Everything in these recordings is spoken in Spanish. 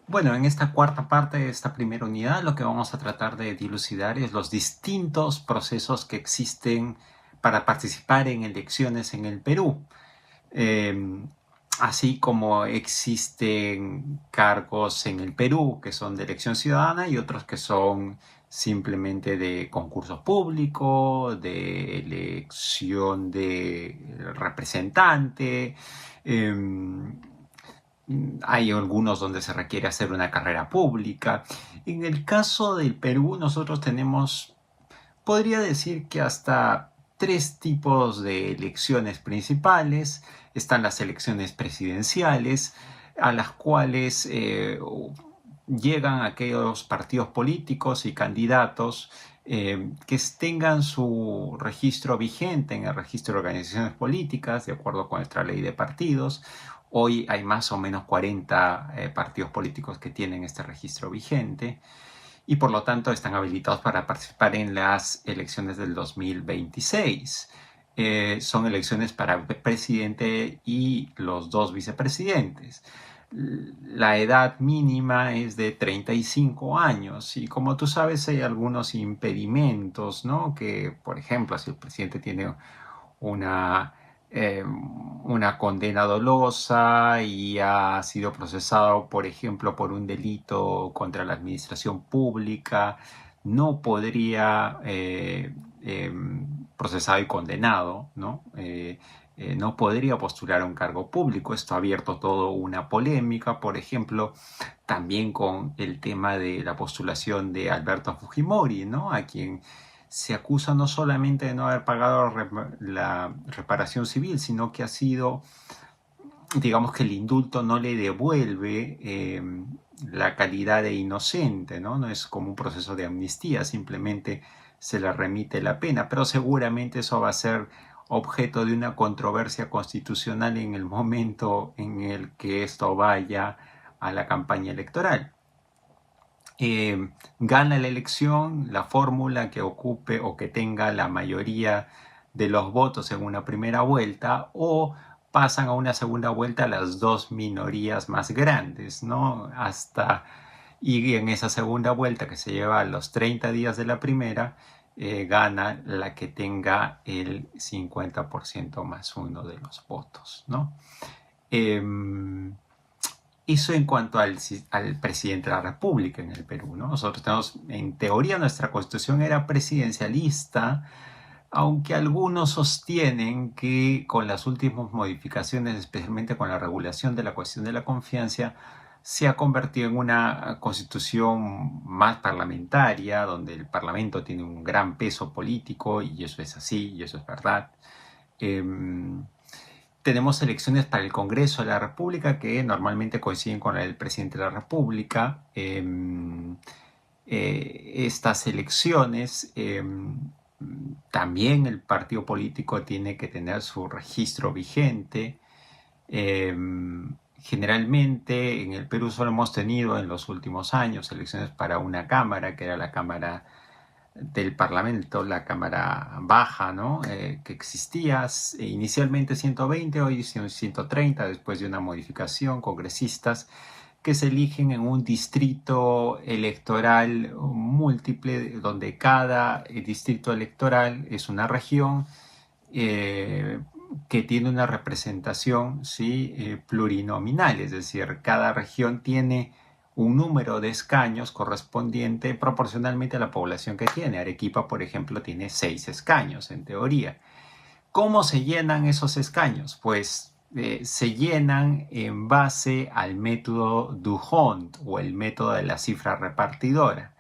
Bueno, en esta cuarta parte de esta primera unidad, lo que vamos a tratar de dilucidar es los distintos procesos que existen para participar en elecciones en el Perú. Eh, Así como existen cargos en el Perú que son de elección ciudadana y otros que son simplemente de concurso público, de elección de representante. Eh, Hay algunos donde se requiere hacer una carrera pública. En el caso del Perú, nosotros tenemos, podría decir que hasta tres tipos de elecciones principales. Están las elecciones presidenciales, a las cuales llegan aquellos partidos políticos y candidatos que tengan su registro vigente en el registro de organizaciones políticas, de acuerdo con nuestra ley de partidos. Hoy hay más o menos 40 partidos políticos que tienen este registro vigente y por lo tanto están habilitados para participar en las elecciones del 2026. Son elecciones para presidente y los dos vicepresidentes. La edad mínima es de 35 años y como tú sabes hay algunos impedimentos, ¿no? Que, por ejemplo, si el presidente tiene una, una condena dolosa y ha sido procesado, por ejemplo, por un delito contra la administración pública, no podría, procesado y condenado, ¿no? No podría postular a un cargo público. Esto ha abierto toda una polémica, por ejemplo, también con el tema de la postulación de Alberto Fujimori, ¿no? A quien se acusa no solamente de no haber pagado la reparación civil, sino que ha sido, digamos que el indulto no le devuelve la calidad de inocente, ¿no? No es como un proceso de amnistía, simplemente se le remite la pena, pero seguramente eso va a ser objeto de una controversia constitucional en el momento en el que esto vaya a la campaña electoral. Gana la elección la fórmula que ocupe o que tenga la mayoría de los votos en una primera vuelta o pasan a una segunda vuelta las dos minorías más grandes, ¿no? Y en esa segunda vuelta que se lleva a los 30 días de la primera, gana la que tenga el 50% más uno de los votos, ¿no? Eh, Eso en cuanto al presidente de la República en el Perú, ¿no? Nosotros tenemos, en teoría, nuestra constitución era presidencialista, aunque algunos sostienen que con las últimas modificaciones, especialmente con la regulación de la cuestión de la confianza, se ha convertido en una constitución más parlamentaria, donde el parlamento tiene un gran peso político, y eso es así, y eso es verdad. Eh, Tenemos elecciones para el Congreso de la República que normalmente coinciden con el presidente de la República. Estas elecciones, también el partido político tiene que tener su registro vigente. Eh, Generalmente en el Perú solo hemos tenido en los últimos años elecciones para una cámara, que era la Cámara del Parlamento, la Cámara Baja, ¿no? Que existía inicialmente 120, hoy 130, después de una modificación, congresistas que se eligen en un distrito electoral múltiple, donde cada distrito electoral es una región eh, que tiene una representación, ¿sí? Plurinominal, es decir, cada región tiene un número de escaños correspondiente proporcionalmente a la población que tiene. Arequipa, por ejemplo, tiene 6 escaños en teoría. ¿Cómo se llenan esos escaños? Pues se llenan en base al método D'Hondt o el método de la cifra repartidora.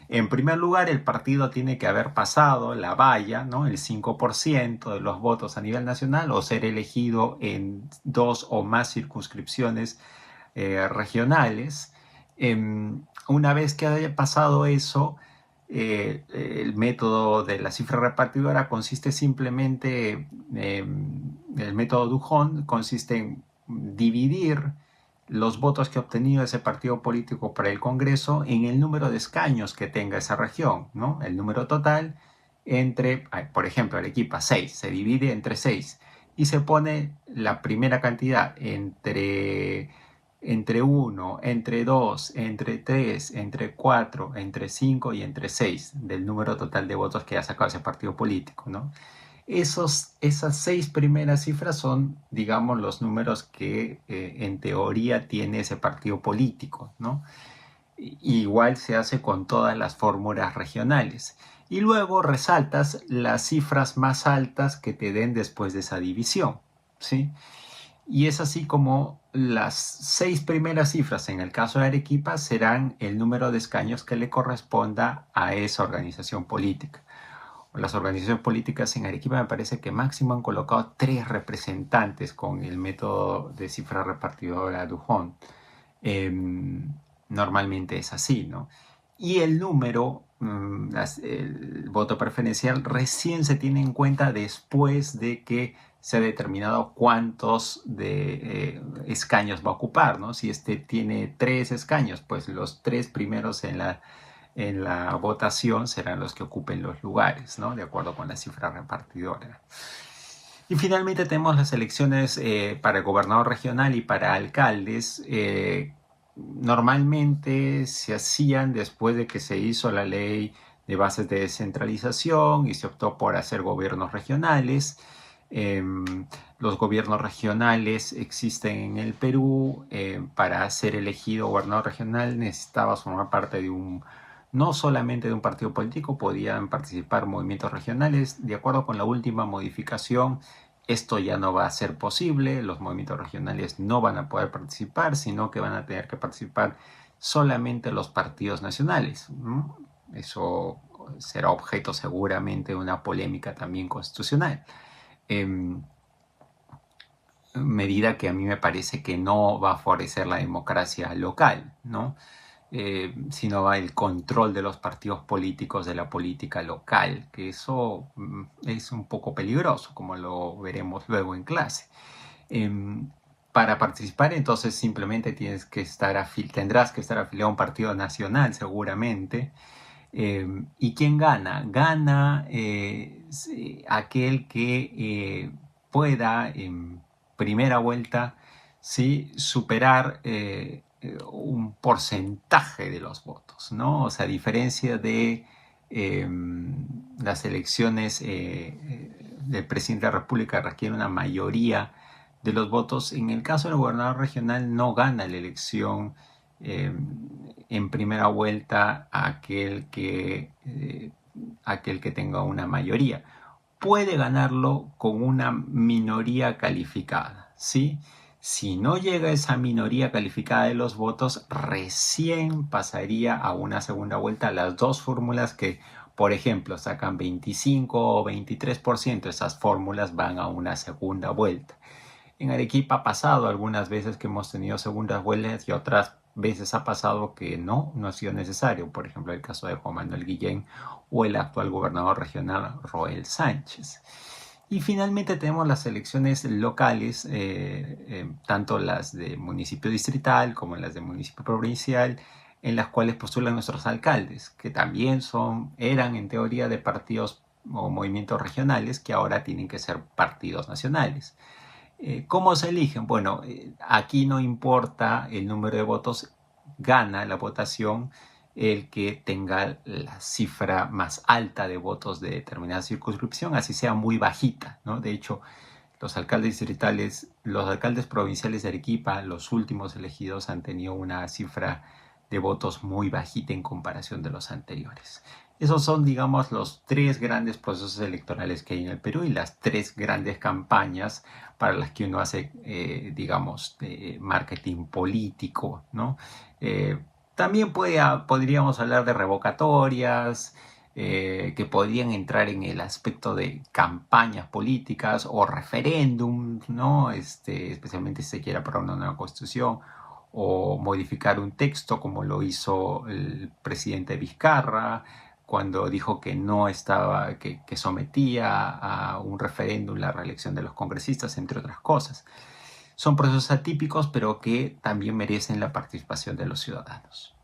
En primer lugar, el partido tiene que haber pasado la valla, ¿no? El 5% de los votos a nivel nacional o ser elegido en dos o más circunscripciones regionales. Una vez que haya pasado eso, el método de la cifra repartidora consiste simplemente, el método Duhon consiste en dividir los votos que ha obtenido ese partido político para el Congreso en el número de escaños que tenga esa región, ¿no? El número total entre, por ejemplo, Arequipa 6, se divide entre 6 y se pone la primera cantidad entre entre 1, entre 2, entre 3, entre 4, entre 5 y entre 6 del número total de votos que ha sacado ese partido político, ¿no? Esas 6 primeras cifras son, digamos, los números que en teoría tiene ese partido político, ¿no? Igual se hace con todas las fórmulas regionales. Y luego resaltas las cifras más altas que te den después de esa división, ¿sí? Y es así como las 6 primeras cifras en el caso de Arequipa serán el número de escaños que le corresponda a esa organización política. Las organizaciones políticas en Arequipa me parece que máximo han colocado 3 representantes con el método de cifra repartidora Duhon. Normalmente es así, ¿no? Y el número, el voto preferencial, recién se tiene en cuenta después de que se ha determinado cuántos escaños va a ocupar, ¿no? Si este tiene 3 escaños, pues los 3 primeros en la votación serán los que ocupen los lugares, ¿no? De acuerdo con la cifra repartidora. Y finalmente tenemos las elecciones para el gobernador regional y para alcaldes. Normalmente se hacían después de que se hizo la ley de bases de descentralización y se optó por hacer gobiernos regionales. Los gobiernos regionales existen en el Perú. Para ser elegido gobernador regional necesitabas formar parte no solamente de un partido político, podían participar movimientos regionales. De acuerdo con la última modificación, esto ya no va a ser posible, los movimientos regionales no van a poder participar, sino que van a tener que participar solamente los partidos nacionales. Eso será objeto seguramente de una polémica también constitucional. Medida que a mí me parece que no va a favorecer la democracia local, ¿no? Sino va el control de los partidos políticos de la política local, que eso es un poco peligroso, como lo veremos luego en clase. Para participar entonces simplemente tendrás que estar afiliado a un partido nacional seguramente. ¿Y quién gana? Gana aquel que pueda en primera vuelta, ¿sí?, superar un porcentaje de los votos, ¿no? O sea, a diferencia de las elecciones del presidente de la República requiere una mayoría de los votos. En el caso del gobernador regional no gana la elección en primera vuelta aquel que tenga una mayoría. Puede ganarlo con una minoría calificada, ¿sí? Si no llega esa minoría calificada de los votos, recién pasaría a una segunda vuelta. Las dos fórmulas que, por ejemplo, sacan 25 o 23%, esas fórmulas van a una segunda vuelta. En Arequipa ha pasado algunas veces que hemos tenido segundas vueltas y otras veces ha pasado que no ha sido necesario. Por ejemplo, el caso de Juan Manuel Guillén o el actual gobernador regional Roel Sánchez. Y finalmente tenemos las elecciones locales, tanto las de municipio distrital como las de municipio provincial, en las cuales postulan nuestros alcaldes, que también eran en teoría de partidos o movimientos regionales que ahora tienen que ser partidos nacionales. ¿Cómo se eligen? Bueno, aquí no importa el número de votos, gana la votación el que tenga la cifra más alta de votos de determinada circunscripción, así sea muy bajita, ¿no? De hecho, los alcaldes distritales, los alcaldes provinciales de Arequipa, los últimos elegidos, han tenido una cifra de votos muy bajita en comparación de los anteriores. Esos son, digamos, los 3 grandes procesos electorales que hay en el Perú y las 3 grandes campañas para las que uno hace, digamos, marketing político, ¿no? También podríamos hablar de revocatorias, que podrían entrar en el aspecto de campañas políticas o referéndum, ¿no? Especialmente si se quiera aprobar una nueva constitución o modificar un texto como lo hizo el presidente Vizcarra cuando dijo que no estaba, que sometía a un referéndum la reelección de los congresistas, entre otras cosas. Son procesos atípicos, pero que también merecen la participación de los ciudadanos.